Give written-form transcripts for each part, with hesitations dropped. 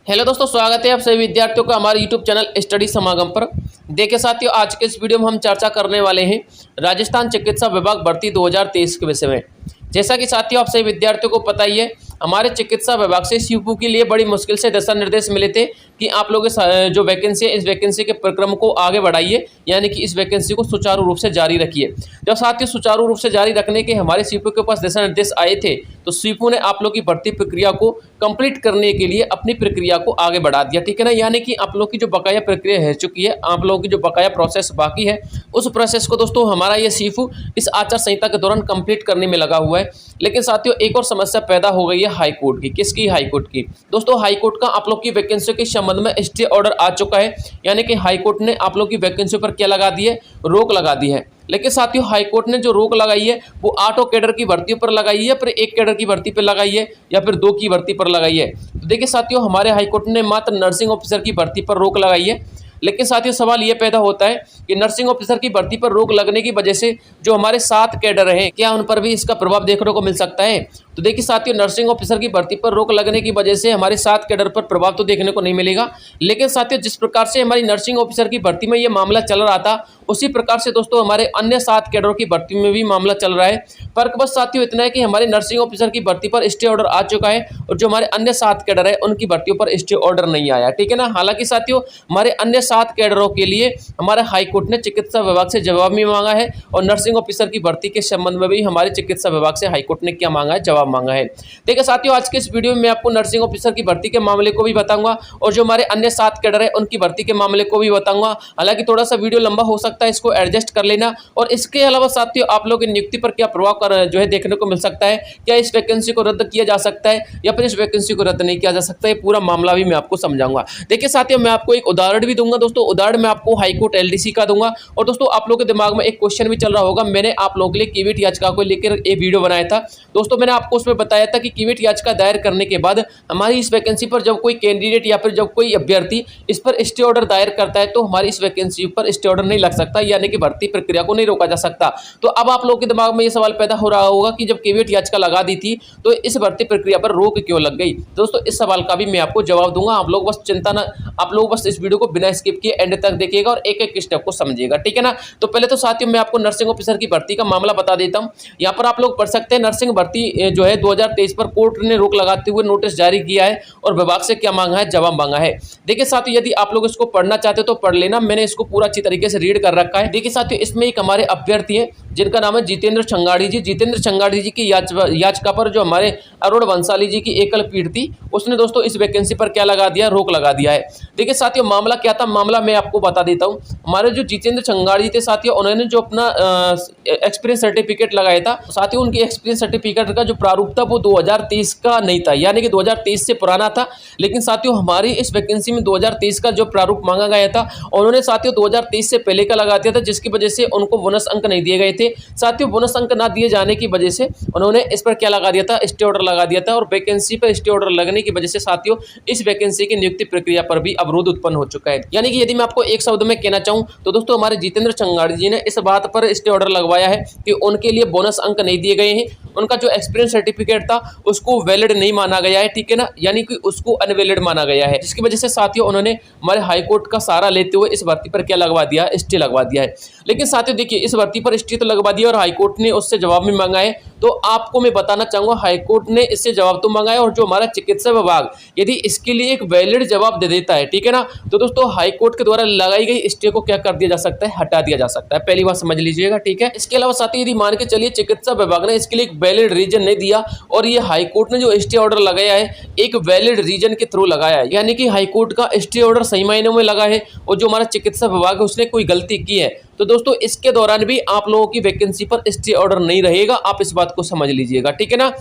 Hello दोस्तों, स्वागत है आप सभी विद्यार्थियों का हमारे यूट्यूब चैनल स्टडी समागम पर। देखिए साथियों, आज के इस वीडियो में हम चर्चा करने वाले हैं राजस्थान चिकित्सा विभाग भर्ती 2023 के विषय में। जैसा कि साथियों आप सभी विद्यार्थियों को पता ही है, हमारे चिकित्सा विभाग से सीपू के लिए बड़ी मुश्किल से दिशा निर्देश मिले थे कि आप लोग जो वैकेंसी है इस वैकेंसी के प्रक्रम को आगे बढ़ाइए, यानी कि इस वैकेंसी को सुचारू रूप से जारी रखिए। जब साथियों सुचारू रूप से जारी रखने के हमारे सीपू के पास दिशा निर्देश आए थे, तो सीपू ने आप लोग की भर्ती प्रक्रिया को कंप्लीट करने के लिए अपनी प्रक्रिया को आगे बढ़ा दिया, ठीक है ना। यानी कि आप लोग की जो बकाया प्रक्रिया रह चुकी है, आप लोगों की जो बकाया प्रोसेस बाकी है, उस प्रोसेस को दोस्तों हमारा ये सीपू इस आचार संहिता के दौरान कंप्लीट करने में लगा हुआ है। लेकिन साथियों एक और समस्या पैदा हो गई है हाईकोर्ट की। किसकी? हाईकोर्ट की। दोस्तों हाईकोर्ट का आप लोग की वैकेंसी के संबंध में स्टे ऑर्डर आ चुका है, यानी कि हाईकोर्ट ने आप लोग की वैकेंसी पर क्या लगा दी है? रोक लगा दी है। लेकिन साथियों हाईकोर्ट ने जो रोक लगाई है वो 8 कैडर की भर्ती पर लगाई है, फिर 1 कैडर की भर्ती पर लगाई है, या फिर 2 की भर्ती पर लगाई है। तो देखिए साथियों, हमारे हाईकोर्ट ने मात्र नर्सिंग ऑफिसर की भर्ती पर रोक लगाई है। लेकिन साथियों सवाल ये पैदा होता है कि नर्सिंग ऑफिसर की भर्ती पर रोक लगने की वजह से जो हमारे 7 कैडर हैं, क्या उन पर भी इसका प्रभाव देखने को मिल सकता है? तो देखिए साथियों, नर्सिंग ऑफिसर की भर्ती पर रोक लगने की वजह से हमारे 7 कैडर पर प्रभाव तो देखने को नहीं मिलेगा। लेकिन साथियों जिस प्रकार से हमारी नर्सिंग ऑफिसर की भर्ती में ये मामला चल रहा था, उसी प्रकार से दोस्तों हमारे अन्य 7 कैडरों की भर्ती में भी मामला चल रहा है। फर्क बस साथियों इतना है कि हमारे नर्सिंग ऑफिसर की भर्ती पर स्टे ऑर्डर आ चुका है और जो हमारे अन्य 7 कैडर है उनकी भर्तियों पर स्टे ऑर्डर नहीं आया, ठीक है ना। हालांकि साथियों हमारे अन्य 7 कैडरों के लिए हमारे हाईकोर्ट ने चिकित्सा विभाग से जवाब भी मांगा है, और नर्सिंग ऑफिसर की भर्ती के संबंध में भी हमारे चिकित्सा विभाग से हाईकोर्ट ने क्या मांगा है? जवाब मांगा है। देखिए साथियों, आज के इस वीडियो में मैं आपको नर्सिंग ऑफिसर की भर्ती के मामले को भी बताऊंगा और जो हमारे अन्य 7 कैडर है उनकी भर्ती के मामले को भी बताऊंगा। हालांकि थोड़ा सा वीडियो लंबा हो सकता है, इसको एडजस्ट कर लेना। और इसके अलावा साथियों आप लोगों की नियुक्ति पर क्या प्रभाव जो है देखने को मिल सकता है, क्या इस वैकेंसी को रद्द किया जा सकता है या फिर इस वैकेंसी को रद्द नहीं किया जा सकता है, पूरा मामला भी मैं आपको समझाऊंगा। देखिए साथियों, मैं आपको एक उदाहरण भी दूंगा दोस्तों। उदाहरण मैं आपको हाईकोर्ट एलडीसी का दूंगा। और दोस्तों आप लोगों के दिमाग में एक क्वेश्चन भी चल रहा होगा, मैंने आप लोगों के लिए कीवेट याचिका को लेकर एक वीडियो बनाया था दोस्तों। मैंने आपको उसमें बताया था कि कीवेट याचिका दायर करने के बाद हमारी इस वैकेंसी पर जब कोई कैंडिडेट या फिर जब कोई अभ्यर्थी इस पर स्टे ऑर्डर दायर करता है, तो हमारी इस वैकेंसी पर स्टे ऑर्डर नहीं लग सकता, यानी कि भर्ती प्रक्रिया को नहीं रोका जा सकता। तो अब आप लोगों के दिमाग में ये सवाल पैदा हो रहा होगा कि जब कीवेट याचिका लगा दी थी तो इस भर्ती प्रक्रिया पर रोक क्यों लग गई? दोस्तों इस सवाल का भी मैं आपको जवाब दूंगा। आप लोग बस चिंता ना, आप लोग बस इस वीडियो को बिना स्किप किए एंड तक देखिएगा और एक एक स्टेप को समझिएगा, ठीक है ना। तो पहले तो साथियों मैं आपको नर्सिंग ऑफिसर की भर्ती का मामला बता देता हूं। यहाँ पर आप लोग पढ़ सकते हैं, नर्सिंग भर्ती जो है 2023 पर कोर्ट ने रोक लगाते हुए नोटिस जारी किया है और विभाग से क्या मांगा है? जवाब मांगा है। देखिए साथियों, यदि आप लोग इसको पढ़ना चाहते हो तो पढ़ लेना, मैंने इसको पूरा अच्छी तरीके से रीड कर रखा है। देखिए साथियों, इसमें एक हमारे अभ्यर्थी है जिनका नाम है जितेंद्र चंगाड़ी जी। जितेंद्र चंगाड़ी जी की याचिका पर जो हमारे अरुण बंसाली जी की एकल पीठ थी, उसने दोस्तों इस वैकेंसी पर क्या लगा दिया? रोक लगा दिया है। देखिए साथियों मामला क्या था, मामला मैं आपको बता देता हूं। हमारे जो जितेंद्र चंगाड़ी थे साथियों, उन्होंने जो अपना एक्सपीरियंस सर्टिफिकेट लगाया था साथियों, उनकी एक्सपीरियंस सर्टिफिकेट का जो प्रारूप था वो 2023 का नहीं था, यानी कि 2023 से पुराना था। लेकिन साथियों हमारी इस वैकेंसी में 2023 का जो प्रारूप मांगा गया था, उन्होंने साथियों 2023 से पहले का लगा दिया था, जिसकी वजह से उनको बोनस अंक नहीं दिए गए थे। साथियों बोनस अंक ना दिए जाने की वजह से उन्होंने इस पर क्या लगा दिया था? स्टे ऑर्डर लगा दिया था। और वैकेंसी पर स्टे ऑर्डर लगने की वजह से साथियों इस वैकेंसी की नियुक्ति प्रक्रिया पर भी अवरोध उत्पन्न हो चुका है। यानी कि यदि मैं आपको एक शब्द में कहना चाहूं तो दोस्तों हमारे जितेंद्र चंगाड़ी जी ने इस बात पर स्टे ऑर्डर लगवाया है कि उनके लिए बोनस अंक नहीं दिए गए हैं, उनका जो एक्सपीरियंस सर्टिफिकेट था उसको वैलिड नहीं माना गया है, ठीक है ना, यानी कि उसको अनवैलिड माना गया है, जिसकी वजह से साथियों उन्होंने हमारे हाईकोर्ट का सहारा लेते हुए इस भर्ती पर क्या लगवा दिया? स्टे लगवा दिया है। लेकिन साथियों देखिए, इस भर्ती पर स्टे तो लगवा दिया और हाईकोर्ट ने उससे जवाब भी मांगा है। तो आपको मैं बताना चाहूंगा, हाईकोर्ट ने इससे जवाब तो मांगा है, और जो हमारा चिकित्सा विभाग यदि इसके लिए एक वैलिड जवाब दे देता है, ठीक है ना, तो दोस्तों हाईकोर्ट के द्वारा लगाई गई स्टे को क्या कर दिया जा सकता है? हटा दिया जा सकता है। पहली बात समझ लीजिएगा, ठीक है। इसके अलावा साथियों यदि मान के चलिए चिकित्सा विभाग ने इसके लिए एक वैलिड रीजन नहीं दिया और ये हाईकोर्ट ने जो स्टे ऑर्डर लगाया है एक वैलिड रीजन के थ्रू लगाया है, यानी कि हाईकोर्ट का स्टे ऑर्डर सही मायनों में लगा है और जो हमारा चिकित्सा विभाग है उसने कोई गलती की है, तो दोस्तों इसके दौरान भी आप लोगों की वैकेंसी पर स्टे ऑर्डर नहीं रहेगा। आप इस बात को समझ लीजिएगा, ठीक है ना।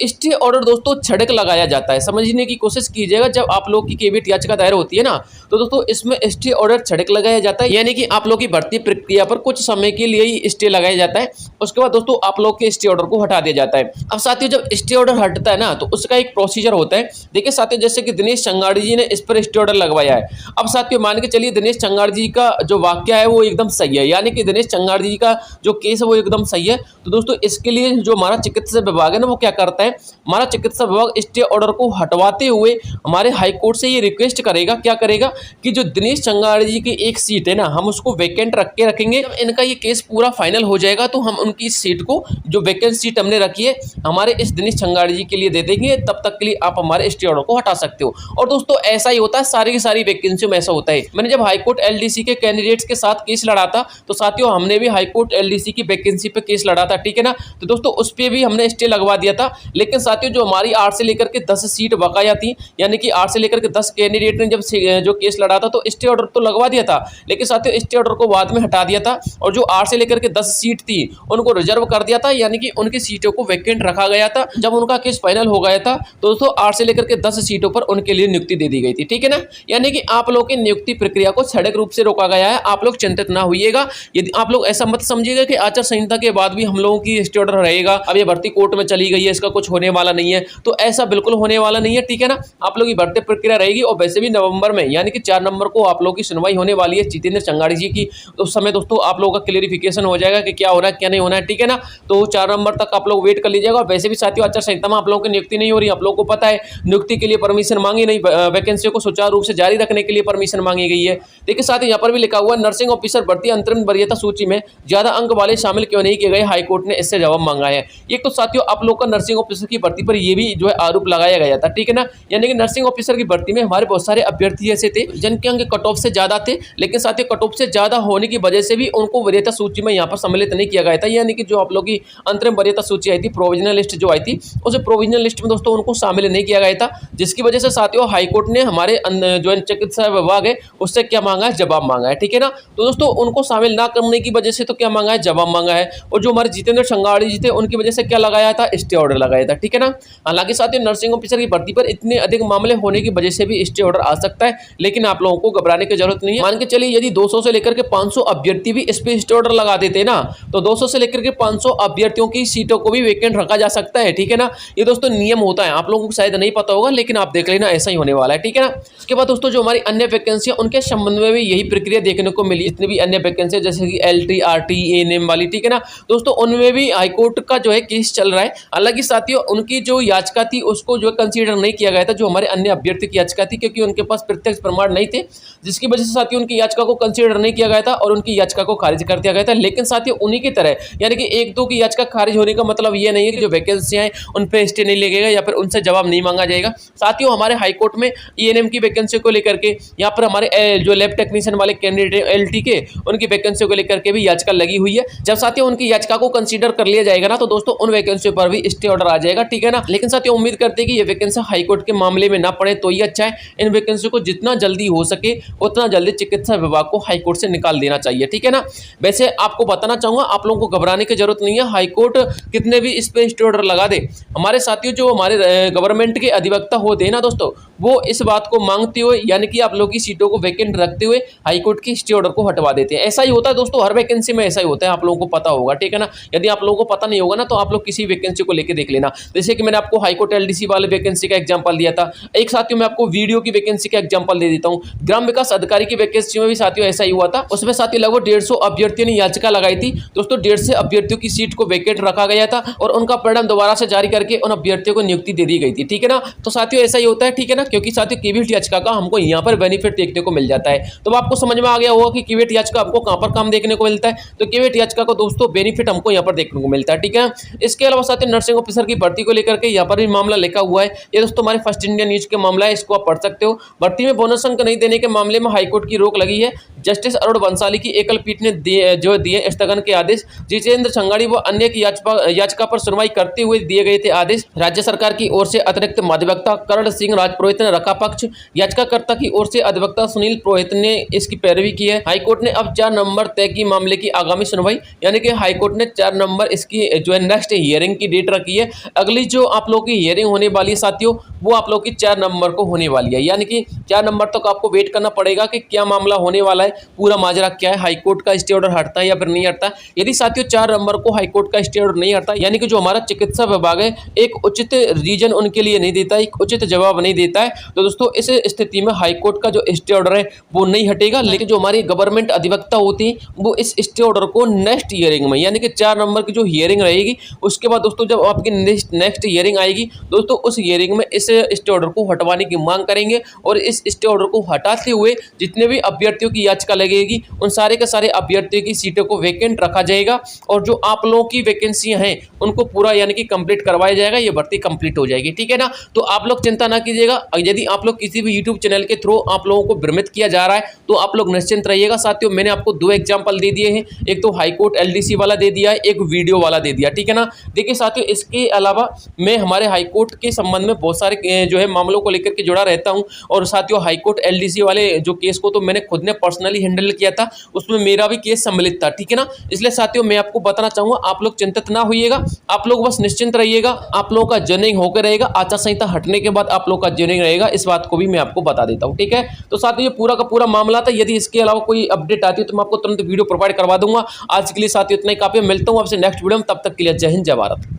स्टे ऑर्डर दोस्तों छड़क लगाया जाता है, समझने की कोशिश कीजिएगा। जब आप लोग की कीवेट याचिका दायर होती है ना, तो दोस्तों इसमें स्टे ऑर्डर छड़क लगाया जाता है, यानी कि आप लोग की भर्ती प्रक्रिया पर कुछ समय के लिए ही स्टे लगाया जाता है। उसके बाद दोस्तों आप लोग के स्टे ऑर्डर को हटा दिया जाता है। अब साथियों जब स्टे ऑर्डर हटता है ना, तो उसका एक प्रोसीजर होता है। देखिए साथियों, जैसे कि दिनेश चंगाड़ी जी ने इस पर स्टे ऑर्डर लगवाया है। अब साथियों मान के चलिए दिनेश चंगाड़ी जी का जो वाक्य है वो एकदम सही है, है, यानी कि दिनेश चंगाड़ी जी का जो केस है वो एकदम सही है। तो दोस्तों इसके लिए जो हमारा चिकित्सा विभाग है ना वो क्या करता है, हमारा चिकित्सा विभाग स्टे ऑर्डर को हटवाते हुए हमारे हाईकोर्ट से ये रिक्वेस्ट करेगा, क्या करेगा कि जो दिनेश चंगाड़ी जी की एक सीट है ना हम उसको वैकेंट रख के रखेंगे। जब इनका ये केस पूरा फाइनल हो जाएगा तो हम उनकी सीट को, जो वैकेंट सीट हमने रखी है, हमारे इस दिनेश चंगाड़ी जी के लिए दे देंगे। तब तक के लिए आप हमारे स्टे ऑर्डर को हटा सकते हो। और दोस्तों ऐसा ही होता है, सारी की सारी वैकेंसियों में ऐसा होता है। मैंने जब हाईकोर्ट एलडीसी के कैंडिडेट्स के साथ केस लड़ा था तो साथियों हमने भी हाईकोर्ट एलडीसी की वैकेंसी पे केस लड़ा था, ठीक है ना। तो दोस्तों उस पर भी हमने स्टे लगवा दिया था। लेकिन साथियों जो हमारी 8 से लेकर के 10 सीट बकाया थी, यानी कि 8 से लेकर के 10 कैंडिडेट ने जब जो केस लड़ा था तो स्टे ऑर्डर तो लगवा दिया था, लेकिन साथियों स्टे ऑर्डर को बाद में हटा दिया था। और जो 8 से लेकर के 10 सीट थी उनको रिजर्व कर दिया था, यानी कि उनकी सीटों को वैकेंट रखा गया था। जब उनका केस फाइनल हो गया था तो दोस्तों 8 से लेकर के 10 सीटों पर उनके लिए नियुक्ति दे दी गई थी, ठीक है ना। यानी कि आप लोगों की नियुक्ति प्रक्रिया को सड़क रूप से रोका गया है। आप लोग चिंतित ना होइएगा। यदि आप लोग ऐसा मत समझिएगा कि आचार संहिता के बाद भी हम लोगों की स्टे ऑर्डर रहेगा, अब ये भर्ती कोर्ट में चली गई है, इसका कुछ होने वाला नहीं है, तो ऐसा बिल्कुल होने वाला नहीं है, ठीक है ना। आप लोगों की भर्ती प्रक्रिया रहेगी। और वैसे भी नवंबर में यानी कि 4 नंबर को आप लोगों की सुनवाई होने वाली है जितेंद्र चंगाड़ी जी की। तो उस समय दोस्तों आप लोगों का क्लियरिफिकेशन हो जाएगा कि क्या हो रहा है क्या नहीं होना है, ठीक है ना। तो 4 नंबर तक आप लोग वेट कर लीजिएगा। और वैसे भी साथियों आचार संहिता में आप लोगों की नियुक्ति नहीं हो रही, आप लोगों को पता है। नियुक्ति के लिए परमिशन मांगी नहीं, वैकेंसी को सुचारू रूप से जारी रखने के लिए परमिशन मांगी गई है। देखिए साथ ही यहाँ पर भी लिखा हुआ है, नर्सिंग ऑफिसर भर्ती अंतरिम वरीयता सूची में ज्यादा अंक वाले शामिल क्यों नहीं किए गए, हाईकोर्ट ने इससे जवाब मांगा है। एक तो साथियों आप लोग का नर्सिंग ऑफिसर की भर्ती पर यह भी जो है आरोप लगाया गया था, ठीक है ना। यानी कि नर्सिंग ऑफिसर की भर्ती में हमारे बहुत सारे अभ्यर्थी ऐसे थे जिनके अंक कट ऑफ से ज्यादा थे, लेकिन साथियों कट ऑफ से ज्यादा होने की वजह से भी उनको वरीयता सूची में यहाँ पर सम्मिलित नहीं किया गया था। यानी कि जो आप लोग की अंतरिम वरीयता सूची आई थी, प्रोविजनल लिस्ट जो आई थी, उस प्रोविजनल लिस्ट में दोस्तों उनको शामिल नहीं किया गया था, जिसकी वजह से साथियों हाईकोर्ट ने हमारे जो चिकित्सा विभाग है उससे क्या मांगा है, जवाब मांगा है, ठीक है ना। तो दोस्तों उनको शामिल ना करने की वजह से तो क्या मांगा है, जवाब मांगा है। और जो हमारे जितेंद्र चंगाड़ी जी थे उनकी वजह से क्या लगाया था, स्टे ऑर्डर लगाया था, ठीक है ना। हालांकि साथियों नर्सिंग ऑफिसर की भर्ती पर इतने अधिक मामले होने की वजह से भी स्टे ऑर्डर आ सकता है, लेकिन आप लोगों को घबराने की जरूरत नहीं है। मान के चलिए यदि 200 से लेकर के 500 अभ्यर्थी भी इस पे स्टे ऑर्डर लगा देते ना तो 200 से लेकर के 500 अभ्यर्थियों की सीटों को भी वैकेंट रखा जा सकता है, ठीक है ना। ये दोस्तों नियम होता है, आप लोगों को शायद नहीं पता होगा, लेकिन आप देख लेना ऐसा ही होने वाला है, ठीक है ना। इसके बाद दोस्तों जो हमारी अन्य वैकेंसी उनके संबंध में भी यही प्रक्रिया देखने को मिली। इतनी भी अन्य वैकेंसी जैसे कि LT RT ANM वाली, ठीक है ना, दोस्तों उनमें भी हाईकोर्ट का जो है केस चल रहा है। हालांकि साथियों उनकी जो याचिका थी उसको जो कंसीडर नहीं किया गया था, जो हमारे अन्य अभ्यर्थी की याचिका थी, क्योंकि उनके पास प्रत्यक्ष प्रमाण नहीं थे, जिसकी वजह से साथियों उनकी याचिका को कंसीडर नहीं किया गया था और उनकी याचिका को खारिज कर दिया गया था। लेकिन साथियों उन्हीं की तरह यानी कि 1-2 की याचिका खारिज होने का मतलब ये नहीं है कि जो वैकेंसियां हैं उन पर स्टे नहीं लगेगा या फिर उनसे जवाब नहीं मांगा जाएगा। साथियों हमारे हाईकोर्ट में ENM की वैकेंसी को लेकर के, यहाँ पर हमारे जो लैब टेक्नीशियन वाले कैंडिडेट LT के, उनकी वैकेंसी को लेकर के भी याचिका लगी हुई है। जब साथियों उनकी याचिका को कंसीडर कर लिया जाएगा ना तो दोस्तों उन वैकेंसियों पर भी स्टे ऑर्डर आ जाएगा, ठीक है ना। लेकिन साथियों उम्मीद करते हैं कि ये वैकेंसी हाईकोर्ट के मामले में ना पड़े तो ही अच्छा है। इन वैकेंसी को जितना जल्दी हो सके उतना जल्दी चिकित्सा विभाग को हाईकोर्ट से निकाल देना चाहिए, ठीक है ना। वैसे आपको बताना चाहूंगा, आप लोगों को घबराने की जरूरत नहीं है। हाईकोर्ट कितने भी इस पे स्टे ऑर्डर लगा दे, हमारे साथियों जो हमारे गवर्नमेंट के अधिवक्ता होते हैं ना दोस्तों, वो इस बात को मांगते हुए यानी कि आप लोगों की सीटों को वैकेंट रखते हुए हाईकोर्ट की स्टे ऑर्डर को हटवा देते हैं। ऐसा ही होता है दोस्तों, हर वैकेंसी में ऐसा ही होता है, आप लोगों को पता होगा, ठीक है ना। यदि आप लोगों को पता नहीं होगा ना तो आप लोग किसी वैकेंसी को लेकर देख लेना। जैसे कि मैंने आपको हाईकोर्ट LDC वाले वैकेंसी का एग्जाम्पल दिया था, एक साथियों मैं आपको वीडियो की वैकेंसी का एग्जाम्पल दे देता हूँ। ग्राम विकास अधिकारी की वैकेंसी में भी साथियों ऐसा ही हुआ था। उसमें साथियों लगभग 150 अभ्यर्थियों ने याचिका लगाई थी दोस्तों। 150 अभ्यर्थियों की सीट को वैकेंट रखा गया था और उनका परिणाम दोबारा से जारी करके उन अभ्यर्थियों को नियुक्ति दे दी गई थी, ठीक है ना। तो साथियों ऐसा ही होता है, ठीक है ना, क्योंकि साथियों क्विट याचिका का हमको यहाँ पर बेनिफिट देखने को मिल जाता है। तो आपको समझ में आ गया होगा कि क्विट याचिका आपको कहां पर काम देखने को मिलता है। तो क्विट याचिका को दोस्तों बेनिफिट हमको यहाँ पर देखने को मिलता है, ठीक है। इसके अलावा साथियों नर्सिंग ऑफिसर की भर्ती को लेकर के यहाँ पर भी मामला लिखा हुआ है। ये दोस्तों हमारे फर्स्ट इंडिया न्यूज के मामला है, इसको आप पढ़ सकते हो। भर्ती में बोनस अंक नहीं देने के मामले में हाईकोर्ट की रोक लगी है। जस्टिस अरुण बंसाली की एकल पीठ ने दिए स्थगन के आदेश। जितेंद्र चंगाड़ी व अन्य की याचिका पर सुनवाई करते हुए दिए गए थे आदेश। राज्य सरकार की ओर से अतिरिक्त महाधिवक्ता करण सिंह राजपुरोहित ने रखा पक्ष। याचिकाकर्ता की ओर से अधिवक्ता सुनील पुरोहित ने इसकी पैरवी की है। हाईकोर्ट ने अब 4 नवंबर तय की मामले की आगामी सुनवाई, यानी कि हाईकोर्ट ने 4 नवंबर इसकी जो है नेक्स्ट हियरिंग की डेट रखी है। अगली जो आप लोग की हियरिंग होने वाली है साथियों, वो आप लोग की 4 नवंबर को होने वाली है। यानी कि 4 नवंबर तक आपको वेट करना पड़ेगा कि क्या मामला होने वाला है। पूरा माजरा क्या है, हाईकोर्ट का स्टे ऑर्डर हटता है या फिर नहीं हटता। यदि साथियों 4 नवंबर को हाईकोर्ट का स्टे ऑर्डर नहीं हटता, यानी कि जो हमारा चिकित्सा विभाग है एक उचित रीजन उनके लिए नहीं देता, एक उचित जवाब नहीं देता है, तो दोस्तों इस स्थिति में हाईकोर्ट का जो स्टे ऑर्डर है वो नहीं हटेगा। लेकिन जो हमारी गवर्नमेंट अधिवक्ता होती है वो इस स्टे ऑर्डर को नेक्स्ट हियरिंग में, यानी कि 4 नवंबर की जो हियरिंग रहेगी उसके बाद दोस्तों जब आपकी नेक्स्ट हियरिंग आएगी दोस्तों, उस हियरिंग में इस स्टे ऑर्डर को हटवाने की मांग करेंगे और इस स्टे ऑर्डर को हटाते हुए जितने भी अभ्यर्थियों की याचिका लगेगी उन सारे के सारे अभ्यर्थियों की सीटों को वैकेंट रखा जाएगा और जो आप लोगों की वैकेंसियां हैं उनको पूरा यानी कि कंप्लीट करवाया जाएगा, ये भर्ती कंप्लीट हो जाएगी। ठीक है ना, तो आप लोग चिंता ना कीजिएगा। यदि आप लोग किसी भी यूट्यूब चैनल के थ्रू आप लोगों को भ्रमित किया जा रहा है तो आप लोग निश्चिंत रहिएगा। साथियों मैंने आपको 2 एग्जाम्पल दे दिए हैं, एक तो हाईकोर्ट LDC वाला दे दिया है, एक वीडियो वाला दे दिया। ठीक है ना, देखिए साथियों इसके अलावा मैं हमारे हाईकोर्ट के संबंध में बहुत सारे जो है मामलों को लेकर के जुड़ा रहता हूं और साथियों हाईकोर्ट LDC वाले जो केस को तो मैंने खुद ने पर्सनली हैंडल किया था, उसमें मेरा भी केस सम्मिलित था। ठीक है ना, इसलिए साथियों मैं आपको बताना चाहूंगा आप लोग चिंतित ना होइएगा, आप लोग बस निश्चिंत रहिएगा। आप लोगों का जर्निंग होकर रहेगा, आचार संहिता हटने के बाद आप लोग का जर्निंग रहेगा, इस बात को भी मैं आपको बता देता हूं। ठीक है, तो साथियों ये पूरा का पूरा मामला था। यदि इसके अलावा कोई अपडेट आती है तो मैं आपको तुरंत वीडियो प्रोवाइड करवा दूंगा। आज के लिए साथियों इतना ही काफी, मिलता हूं आपसे नेक्स्ट वीडियो में, तब तक के लिए जय हिंद जय भारत।